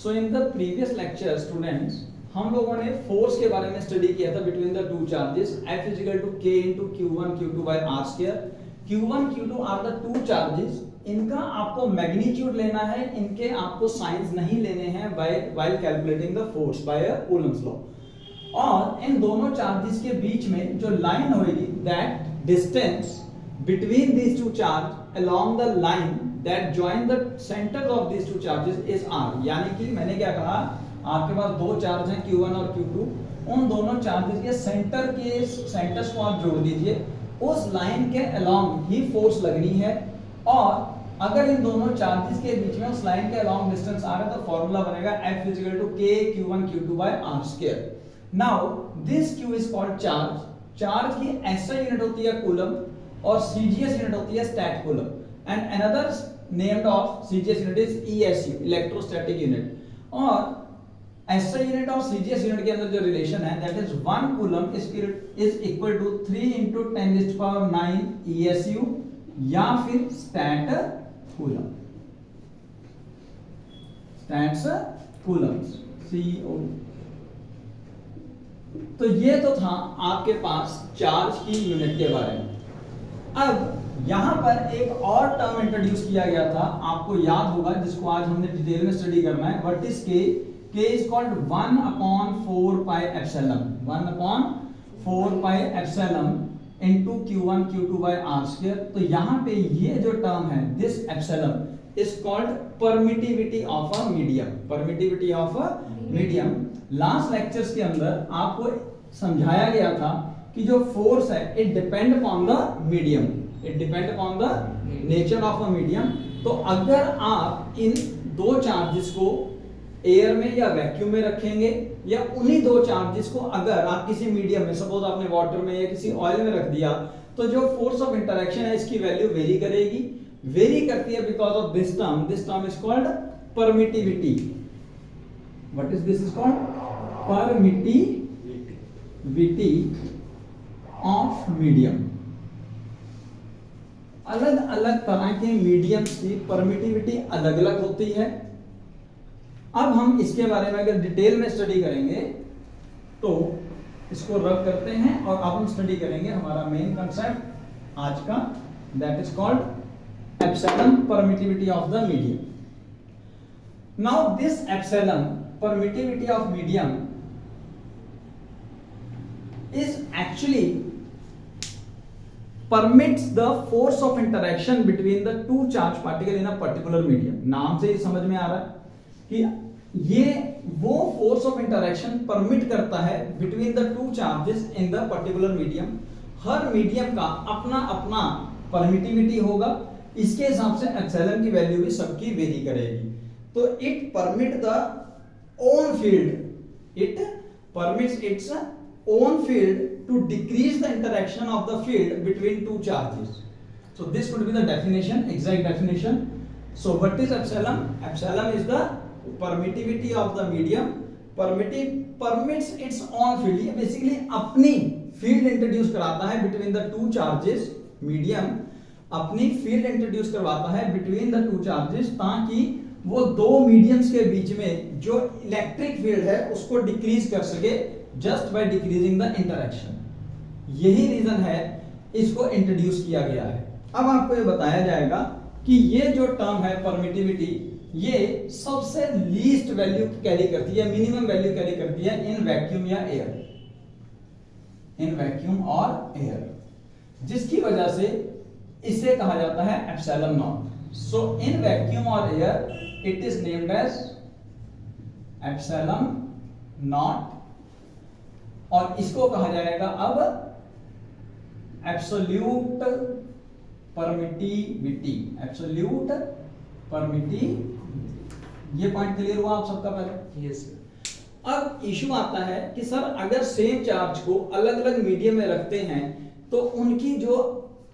So in the previous lecture students हम लोगों ने फोर्स के बारे में स्टडी किया था between the two charges F equal to K into Q1 Q2 by R square. Q1 Q2 are the two charges, इनका आपको मैग्नीट्यूड लेना है, इनके आपको साइंस नहीं लेने हैं while calculating the force by Coulomb's law. और इन दोनों चार्जेस के बीच में जो लाइन होगी that distance between these two charge along the line that join the centre of these two charges is R। यानी कि मैंने क्या कहा, आपके पास दो चार्ज हैं Q1 और Q2, उन दोनों चार्जेस के सेंटर्स को आप जोड़ दीजिए, उस लाइन के अलोंग ही फोर्स लगनी है। और अगर इन दोनों चार्जेस के बीच में उस लाइन के अलोंग डिस्टेंस आ रहा है तो फॉर्मूला बनेगा F equal to K Q1 Q2 by R square. Now this Q is called charge. Charge की SI यूनिट होती है कूलम और CGS यूनिट होती है stat coulomb, and another named of CGS unit is ESU electrostatic unit. और SI unit और CGS unit के अंदर जो रिलेशन है that is 1 coulomb is equal to 3 into 10⁹ ESU या फिर stat coulomb, stats Coulomb's CO। तो ये तो था आपके पास चार्ज की यूनिट के बारे में। अब यहां पर एक और टर्म इंट्रोड्यूस किया गया था, आपको याद होगा, जिसको आज हमने डिटेल में स्टडी करना है। What is K? K is called 1/4 pi epsilon, 1/4 pi epsilon into Q1 Q2 by R square। तो यहाँ पे ये जो टर्म है this epsilon is called permittivity of a medium, permittivity of a medium। Last lectures के अंदर आपको समझाया गया था कि जो फोर्स है it depend upon the medium, it depend upon the nature of a medium। तो अगर आप इन दो चार्जेस को एयर में या वैक्यूम में रखेंगे, या उन्हीं दो चार्जेस को अगर आप किसी मीडियम में, सपोज आपने वाटर में या किसी ऑयल में रख दिया, तो जो फोर्स ऑफ इंटरेक्शन है इसकी वैल्यू वेरी करेगी, वेरी करती है because of this term is called permittivity. What is this is called? Permittivity of medium. अलग अलग तरह के मीडियम्स की परमिटिविटी अलग अलग होती है। अब हम इसके बारे में अगर डिटेल में स्टडी करेंगे तो इसको रब करते हैं और अब हम स्टडी करेंगे हमारा मेन कंसेप्ट आज का, that is called epsilon permittivity of the medium. Now this epsilon permittivity of medium is actually permits the force of interaction between the two charged particle in a particular medium। नाम से ही समझ में आ रहा है कि ये वो फोर्स ऑफ इंटरेक्शन परमिट करता है between the two charges in the particular medium. Her medium का अपना अपना परमिटिविटी होगा, इसके हिसाब से एप्सिलॉन की वैल्यू भी सबकी वेरी करेगी। तो it permit the own field, it permits it's own field to decrease the interaction of the field between two charges। So this could be the definition, exact definition। So what is epsilon? Epsilon is the permittivity of the medium, permits its own field। ये basically अपनी field introduce कराता है between the two charges, medium अपनी field introduce करवाता है between the two charges, ताकि वो दो mediums के बीच में जो electric field है उसको decrease कर सके just by decreasing the interaction. यही रीजन है इसको इंट्रोड्यूस किया गया है। अब आपको ये बताया जाएगा कि ये जो टर्म है परमिटिविटी, ये सबसे लीस्ट वैल्यू कैरी करती है, मिनिमम वैल्यू कैरी करती है इन वैक्यूम या एयर, इन वैक्यूम और एयर, जिसकी वजह से इसे कहा जाता है epsilon naught. So in vacuum और air it is named as epsilon naught, और इसको कहा जाएगा अब एब्सोल्यूट परमिटिविटी, एब्सोल्यूट परमिटिविटी। ये पॉइंट क्लियर हुआ आप सबका पहले? Yes sir. अब इशू आता है कि सर अगर सेम चार्ज को अलग अलग मीडियम में रखते हैं तो उनकी जो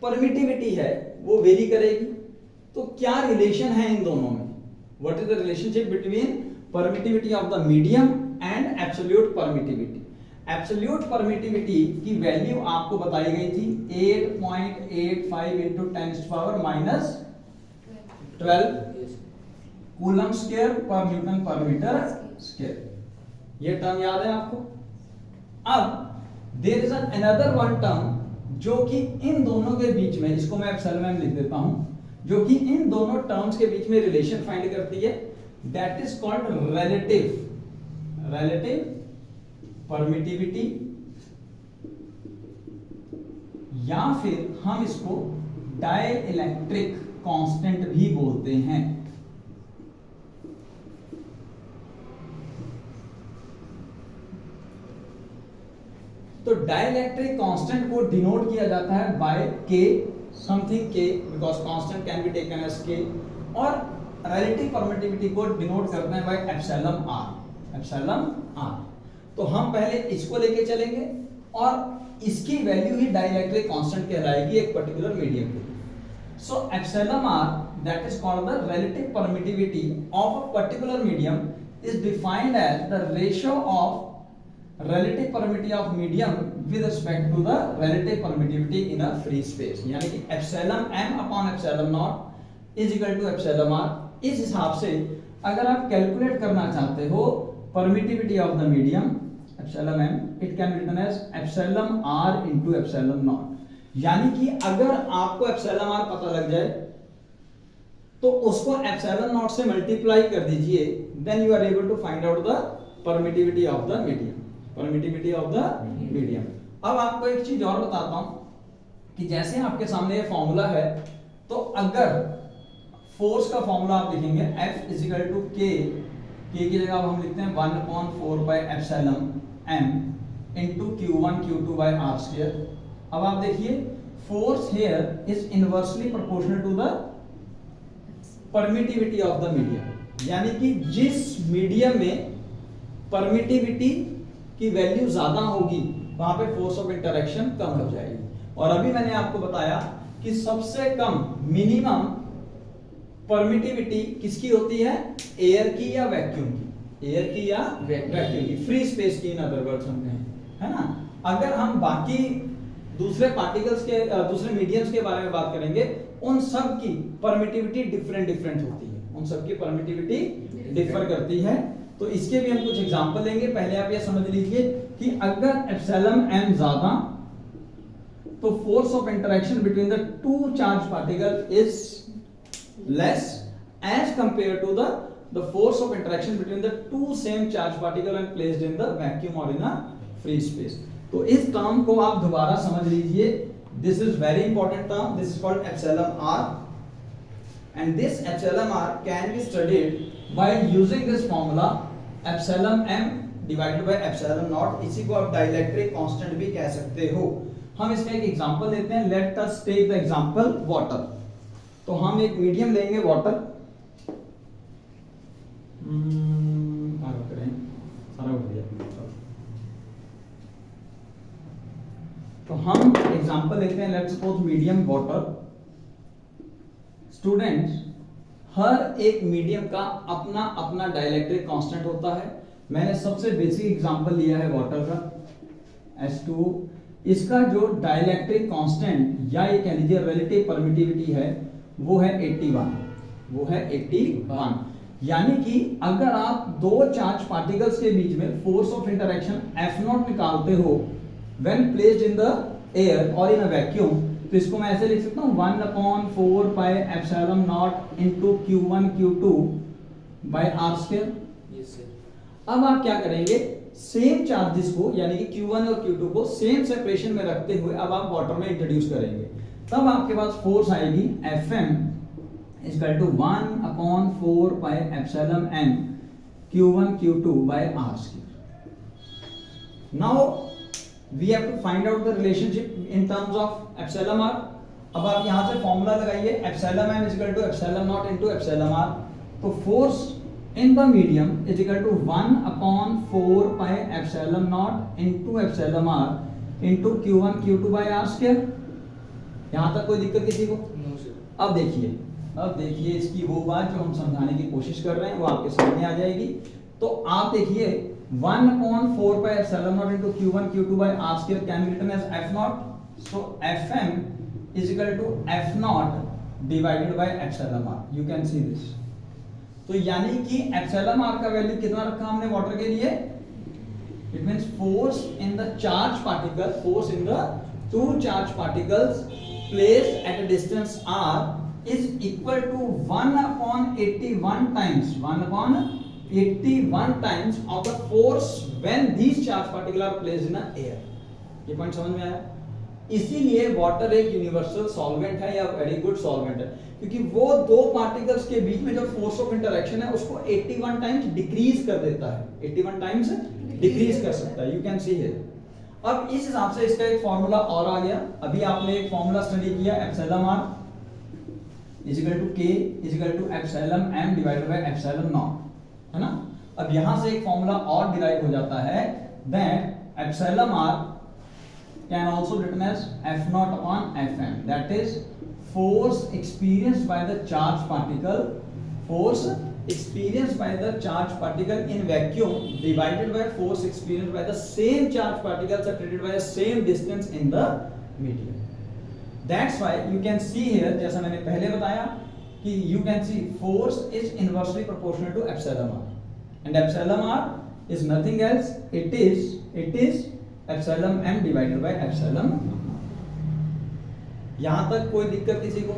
परमिटिविटी है वो वेरी करेगी, तो क्या रिलेशन है इन दोनों में? What is the relationship between permittivity of the medium and absolute permittivity? Absolute permittivity की वैल्यू आपको बताई गई थी 8.85 into 10⁻⁻12 कूलम स्क्वायर पर न्यूटन पर मीटर स्क्वायर। ये टर्म याद है आपको। अब there is another one term जो कि इन दोनों के बीच में, इसको मैं एप्सिलॉन एम लिख देता हूं, जो कि इन दोनों टर्म्स के बीच में रिलेशन फाइंड करती है, that is called relative permittivity, या फिर हम इसको डाइइलेक्ट्रिक कांस्टेंट भी बोलते हैं। तो डाइइलेक्ट्रिक कांस्टेंट को डिनोट किया जाता है bye K something K, because constant can be taken as K, और रिलेटिव परमिटिविटी को डिनोट करते हैं by epsilon R, epsilon R. तो हम पहले इसको लेके चलेंगे और इसकी वैल्यू ही डाइइलेक्ट्रिक कांस्टेंट कहलाएगी एक पर्टिकुलर मीडियम के लिए। So epsilon R, that is called the relative permittivity of a particular medium, is defined as the ratio of relative permittivity of medium with respect to the relative permittivity in a free space, यानी कि epsilon m upon epsilon naught is equal to epsilon r। इस हिसाब से अगर आप calculate करना चाहते हो permittivity of the medium epsilon m, it can be written as epsilon r into epsilon naught। यानी कि अगर आपको epsilon r पता लग जाए तो उसको epsilon naught से मल्टीप्लाई कर दीजिए, then you are able to find out the permittivity of the medium, permittivity of the medium. अब आपको एक चीज और बताता हूं कि जैसे आपके सामने ये फॉर्मूला है, तो अगर फोर्स का फॉर्मूला आप लिखेंगे F इज इक्वल टू के, के की जगह हम लिखते हैं 1/4 by epsilon m into q1 q2 by r square. अब आप देखिए force here is inversely proportional to the permittivity of the medium, यानी कि जिस मीडियम में परमिटिविटी की वैल्यू ज्यादा होगी वहां पे फोर्स ऑफ इंटरेक्शन कम हो जाएगी। और अभी मैंने आपको बताया कि सबसे कम मिनिमम परमिटिविटी किसकी होती है, एयर की या वैक्यूम की, एयर की या वैक्यूम की, फ्री स्पेस की, इन अदर वर्ड्स हम कहें, है ना। अगर हम बाकी दूसरे पार्टिकल्स के दूसरे मीडियम्स के बारे में बात करेंगे, उन सब की परमिटिविटी डिफरेंट होती है, उन सब की परमिटिविटी डिफर करती है। तो इसके भी हम कुछ एग्जांपल लेंगे। पहले आप ये समझ लीजिए कि अगर एप्सिलॉन m ज्यादा, तो force of interaction between the two charge particle is less as compare to the force of interaction between the two same charge particle and placed in the vacuum और इन अ फ्री स्पेस। तो इस term को आप दोबारा समझ लीजिए, this is very important term, this is called epsilon r, and this epsilon r can be studied by using this formula epsilon m divided by epsilon naught। इसी को आप डाइइलेक्ट्रिक कांस्टेंट भी कह सकते हो। हम इसका एक एग्जांपल लेते हैं, let us take the example water. तो हम एक मीडियम लेंगे वाटर, सारा उठ गया। तो हम एग्जांपल लेते हैं, let's suppose medium water. Students, हर एक मीडियम का अपना अपना डाइइलेक्ट्रिक कांस्टेंट होता है। मैंने सबसे बेसिक एग्जांपल लिया है वाटर का, H2। इसका जो डाइइलेक्ट्रिक कांस्टेंट या ये कह लीजिए रिलेटिव परमिटिविटी है, वो है 81, वो है 81। यानी कि अगर आप दो चार्ज पार्टिकल्स के बीच में फोर्स ऑफ इंटरेक्शन F0 निकालते हो when placed in the air और इन अ वैक्यूम, तो इसको मैं ऐसे लिख सकता हूँ 1/4 pi epsilon not into q1 q2 by r square. अब आप क्या करेंगे, सेम चार्जेस को यानी कि q1 और q2 को सेम सेपरेशन में रखते हुए अब आप वाटर में इंट्रोड्यूस करेंगे, तब आपके पास फोर्स आएगी Fm is equal to 1/4 pi epsilon m q1 q2 by r square. Now we have to find out the relationship in terms of epsilon r। अब आप यहां से फॉर्मूला लगाइए, epsilon m is equal to epsilon naught into epsilon r। तो force in the medium is equal to 1/4 pi epsilon naught into epsilon r into q1 q2 by r square। यहां तक कोई दिक्कत किसी को? अब देखिए इसकी वो बात जो हम समझाने की कोशिश कर रहे हैं वो आपके सामने आ जाएगी। तो आप देखिए 1/4 pi epsilon naught into q1 q2 by r square can be written as f0। so fm is equal to f0 divided by epsilon r। you can see this। तो यानी कि एप्सिलॉन आर का वैल्यू कितना रखा हमने water के लिए, it means force in the charge particle, force in the two charge particles placed at a distance r is equal to 1/81 times 1/81 times of the force when these charge particles are placed in the air। ये point समझ में आया? इसीलिए water एक universal solvent है या very good solvent है, क्योंकि वो दो पार्टिकल्स के बीच में जो फोर्स ऑफ इंटरेक्शन है उसको 81 टाइम्स डिक्रीज कर देता है, 81 टाइम्स डिक्रीज कर सकता है। You can see here. अब इस हिसाब से इसका एक फॉर्मूला और आ गया। अभी आपने एक फॉर्मूला स्टडी किया, epsilon r is equal to k is equal to epsilon m divided by epsilon naught, है ना। अब यहां से एक फॉर्मूला और डिराइव हो जाता है, that epsilon r can also written as f naught upon fm, that is force experienced by the charged particle, force experienced by the charged particle in vacuum divided by force experienced by the same charged particles separated by the same distance in the medium। That's why you can see here, जैसा मैंने पहले बताया कि you can see force is inversely proportional to epsilon r, and epsilon r is nothing else, it is epsilon m divided by epsilon। यहां तक कोई दिक्कत किसी को?